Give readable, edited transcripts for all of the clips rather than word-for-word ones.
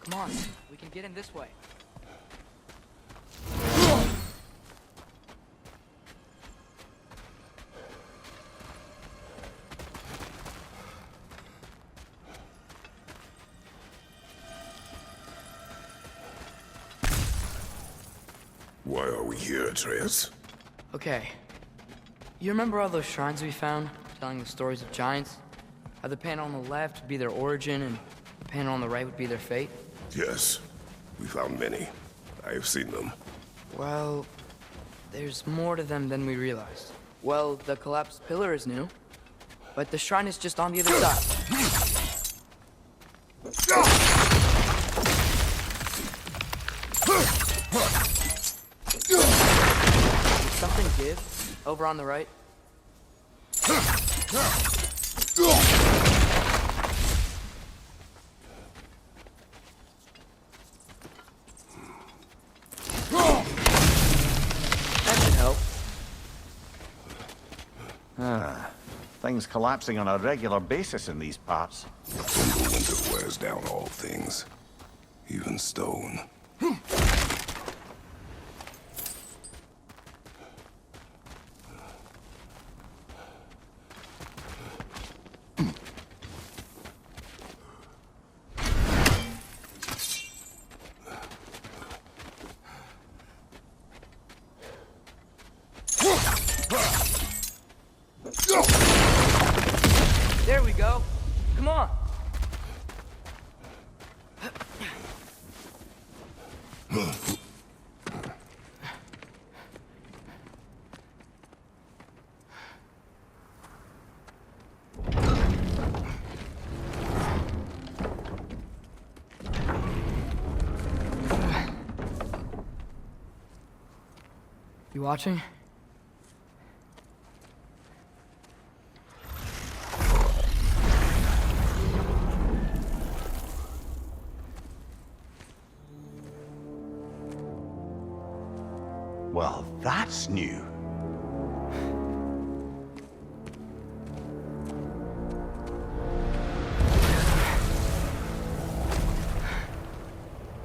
Come on, we can get in this way. Why are we here, Atreus? Okay. You remember all those shrines we found, telling the stories of giants? How the panel on the left would be their origin, and the panel on the right would be their fate? Yes. We found many. I have seen them. Well, there's more to them than we realized. Well, the collapsed pillar is new, but the shrine is just on the other side. Did something give over on the right? That should help. Things collapsing on a regular basis in these parts. A single winter wears down all things, even stone. There we go. Come on. You watching? Well, that's new.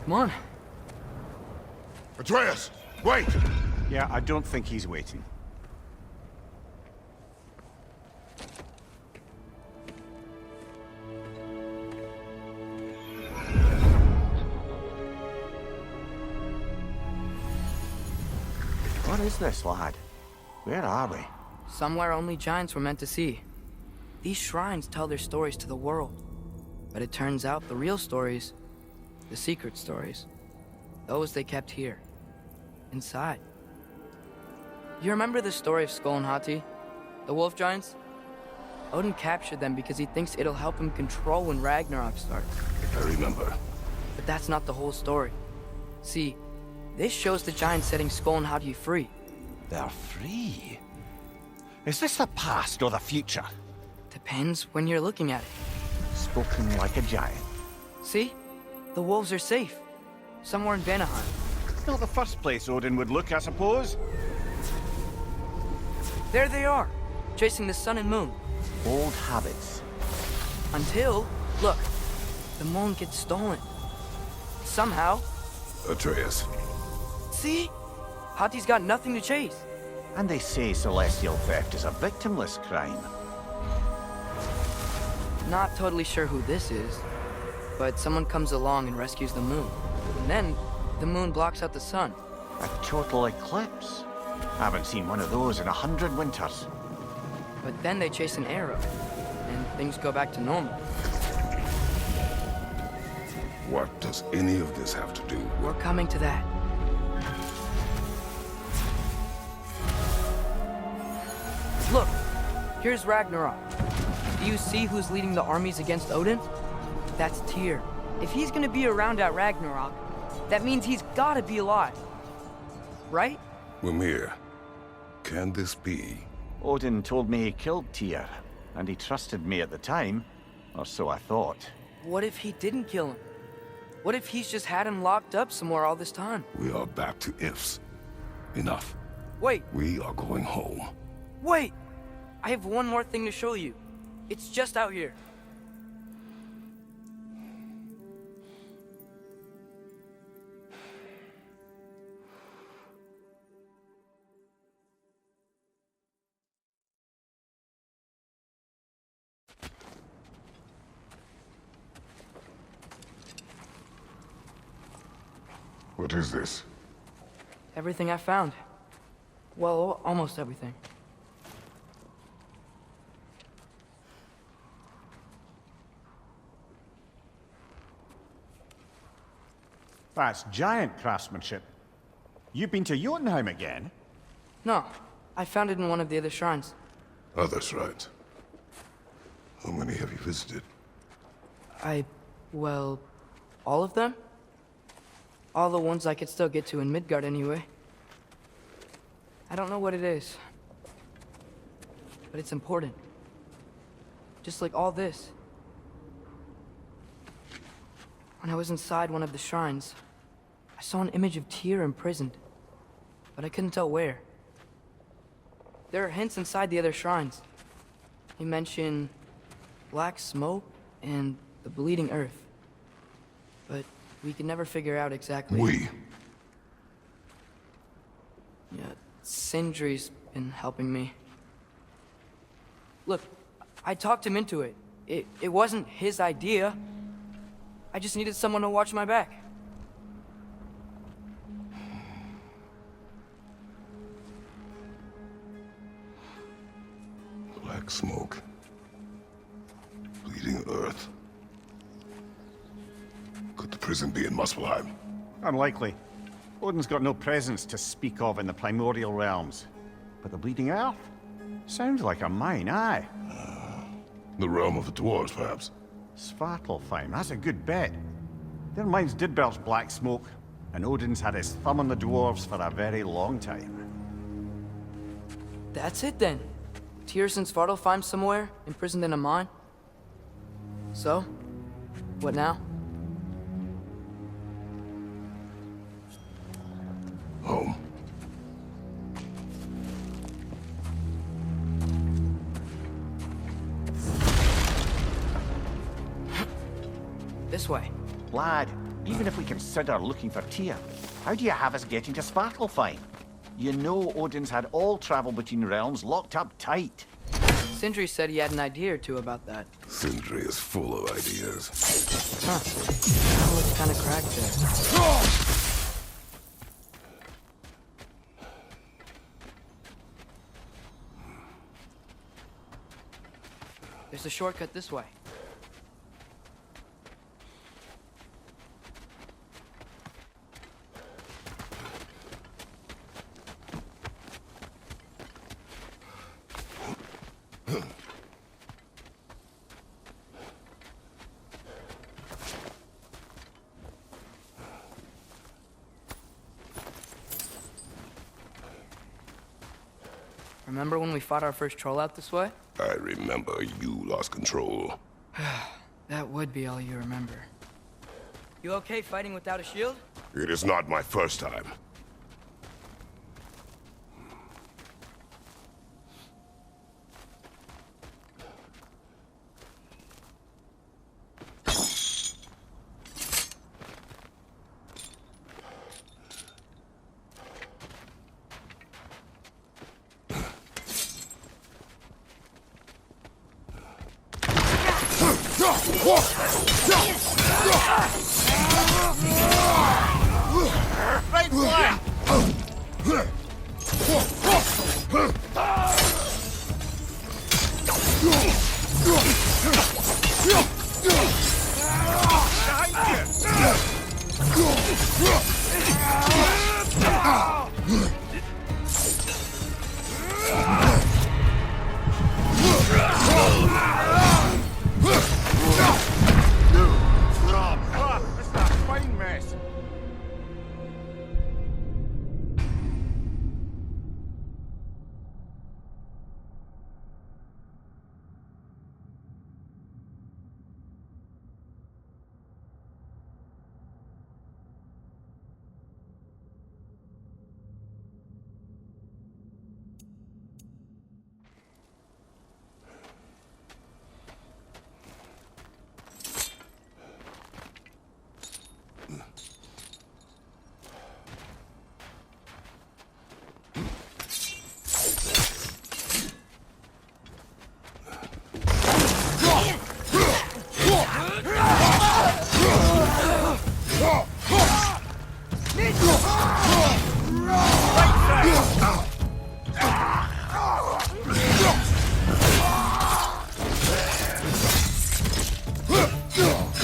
Come on. Atreus! Wait! Yeah, I don't think he's waiting. What is this, lad? Where are we? Somewhere only giants were meant to see. These shrines tell their stories to the world. But it turns out the real stories, the secret stories, those they kept here, inside. You remember the story of Skull and Hati, the wolf giants? Odin captured them because he thinks it'll help him control when Ragnarok starts. I remember. But that's not the whole story. See, this shows the giants setting Skull and Hati free. They're free. Is this the past or the future? Depends when you're looking at it. Spoken like a giant. See? The wolves are safe. Somewhere in Vanaheim. Not the first place Odin would look, I suppose. There they are, chasing the sun and moon. Old habits. Until, look, the moon gets stolen. Somehow. Atreus. See? Hati's got nothing to chase. And they say celestial theft is a victimless crime. Not totally sure who this is, but someone comes along and rescues the moon. And then, the moon blocks out the sun. A total eclipse. Haven't seen one of those in 100 winters. But then they chase an arrow, and things go back to normal. What does any of this have to do with... We're coming to that. Look, here's Ragnarok. Do you see who's leading the armies against Odin? That's Tyr. If he's gonna be around at Ragnarok, that means he's gotta be alive. Right? Mimir, can this be? Odin told me he killed Tyr, and he trusted me at the time, or so I thought. What if he didn't kill him? What if he's just had him locked up somewhere all this time? We are back to ifs. Enough. Wait, We are going home. wait! I have one more thing to show you. It's just out here. What is this? Everything I found. Well, almost everything. That's giant craftsmanship. You've been to Jotunheim again? No, I found it in one of the other shrines. Other shrines. How many have you visited? Well, all of them? All the ones I could still get to in Midgard anyway. I don't know what it is, but it's important. Just like all this. When I was inside one of the shrines, I saw an image of Tyr imprisoned, but I couldn't tell where. There are hints inside the other shrines. They mention black smoke and the bleeding earth, but we could never figure out exactly. Yeah, Sindri's been helping me. Look, I talked him into it. It wasn't his idea. I just needed someone to watch my back. Black smoke. Bleeding earth. Could the prison be in Muspelheim? Unlikely. Odin's got no presence to speak of in the primordial realms. But the Bleeding Earth? Sounds like a mine, aye. The realm of the dwarves, perhaps? Svartalfheim, that's a good bet. Their mines did belch black smoke, and Odin's had his thumb on the dwarves for a very long time. That's it then. Tyr's in Svartalfheim somewhere, imprisoned in a mine. So, what now? Home. This way. Lad, even if we consider looking for Tyr, how do you have us getting to Svartalfheim? You know Odin's had all travel between realms locked up tight. Sindri said he had an idea or two about that. Sindri is full of ideas. Huh. That looks kind of cracked there. There's a shortcut this way. Remember when we fought our first troll out this way? I remember you lost control. That would be all you remember. You okay fighting without a shield? It is not my first time.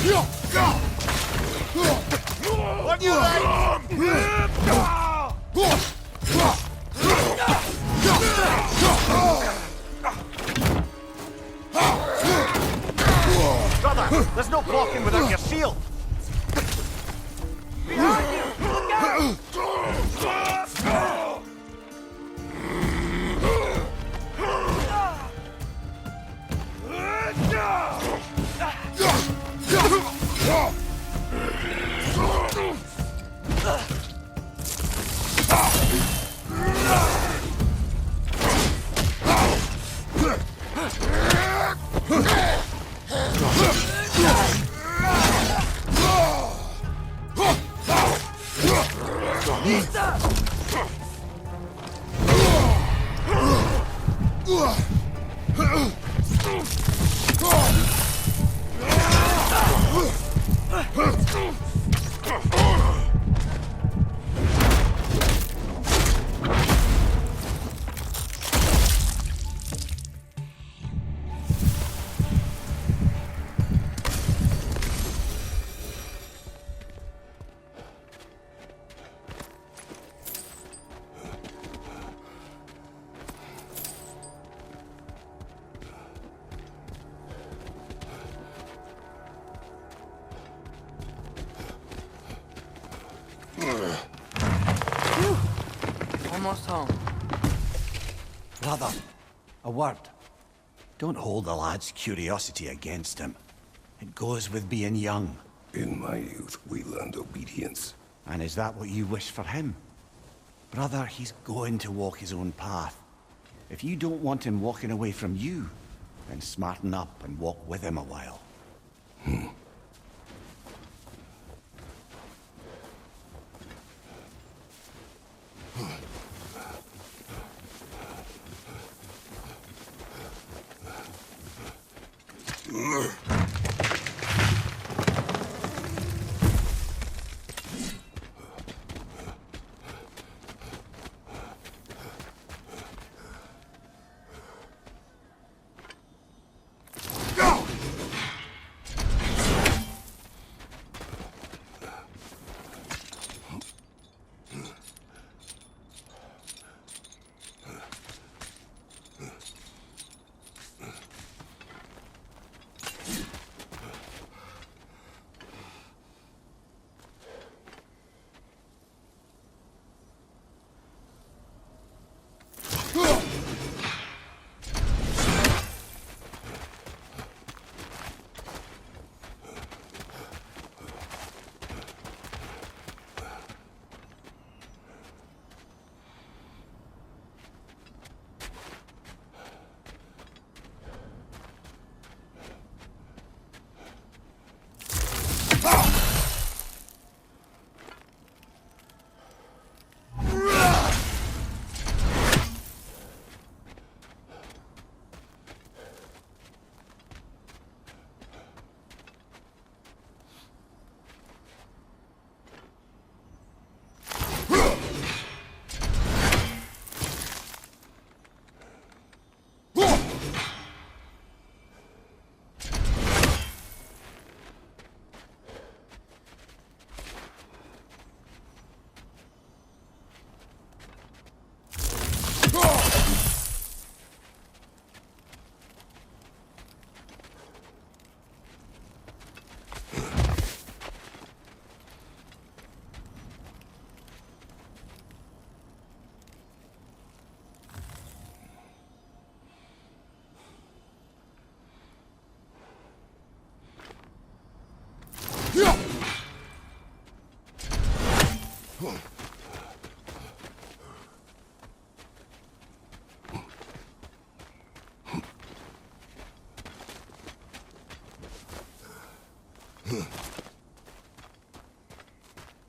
On your right! Brother, there's no blocking without your shield! Behind you! Look out! Almost home. Brother, a word. Don't hold the lad's curiosity against him. It goes with being young. In my youth, we learned obedience. And is that what you wish for him? Brother, he's going to walk his own path. If you don't want him walking away from you, then smarten up and walk with him a while.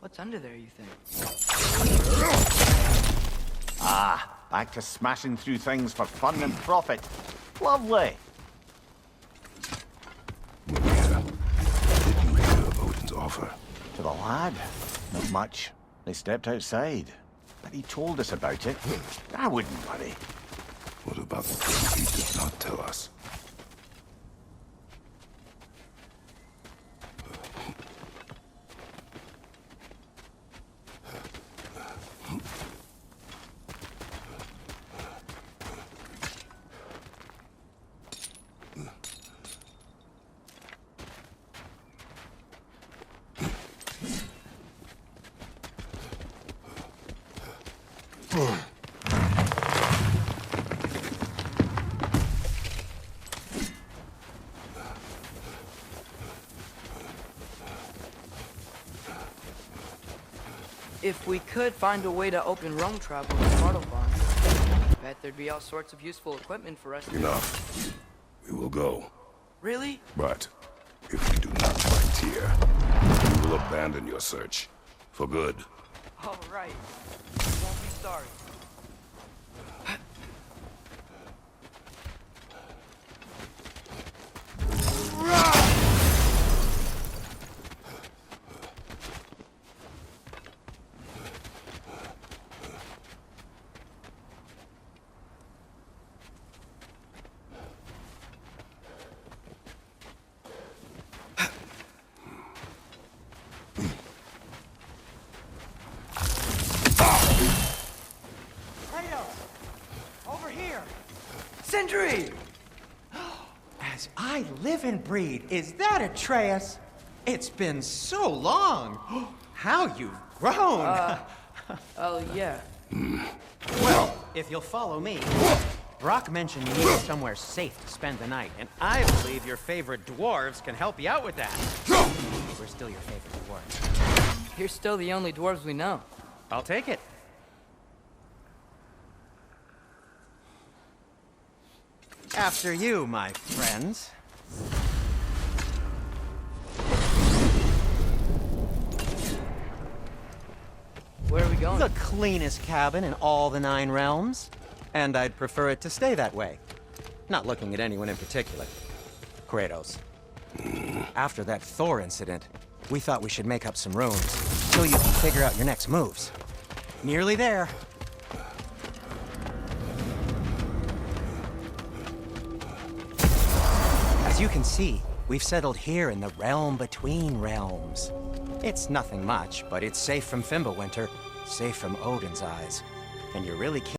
What's under there, you think? Ah, back to smashing through things for fun and profit. Lovely. Maria, did you hear of Odin's offer? To the lad? Not much. They stepped outside. But he told us about it. I wouldn't worry. What about the things he did not tell us? If we could find a way to open realm travel to Svartalfheim, bet there'd be all sorts of useful equipment for us to... Enough. We will go. Really? But if we do not find here, we will abandon your search. For good. All right. You won't be sorry. Sindri! As I live and breathe, is that Atreus? It's been so long. How you've grown. Oh, yeah. Well, if you'll follow me, Brock mentioned you need somewhere safe to spend the night, and I believe your favorite dwarves can help you out with that. We're still your favorite dwarves. You're still the only dwarves we know. I'll take it. After you, my friends. Where are we going? The cleanest cabin in all the 9 realms. And I'd prefer it to stay that way. Not looking at anyone in particular. Kratos. After that Thor incident, we thought we should make up some runes, so you can figure out your next moves. Nearly there. As you can see, we've settled here in the realm between realms. It's nothing much, but it's safe from Fimbulwinter, safe from Odin's eyes. And you really can't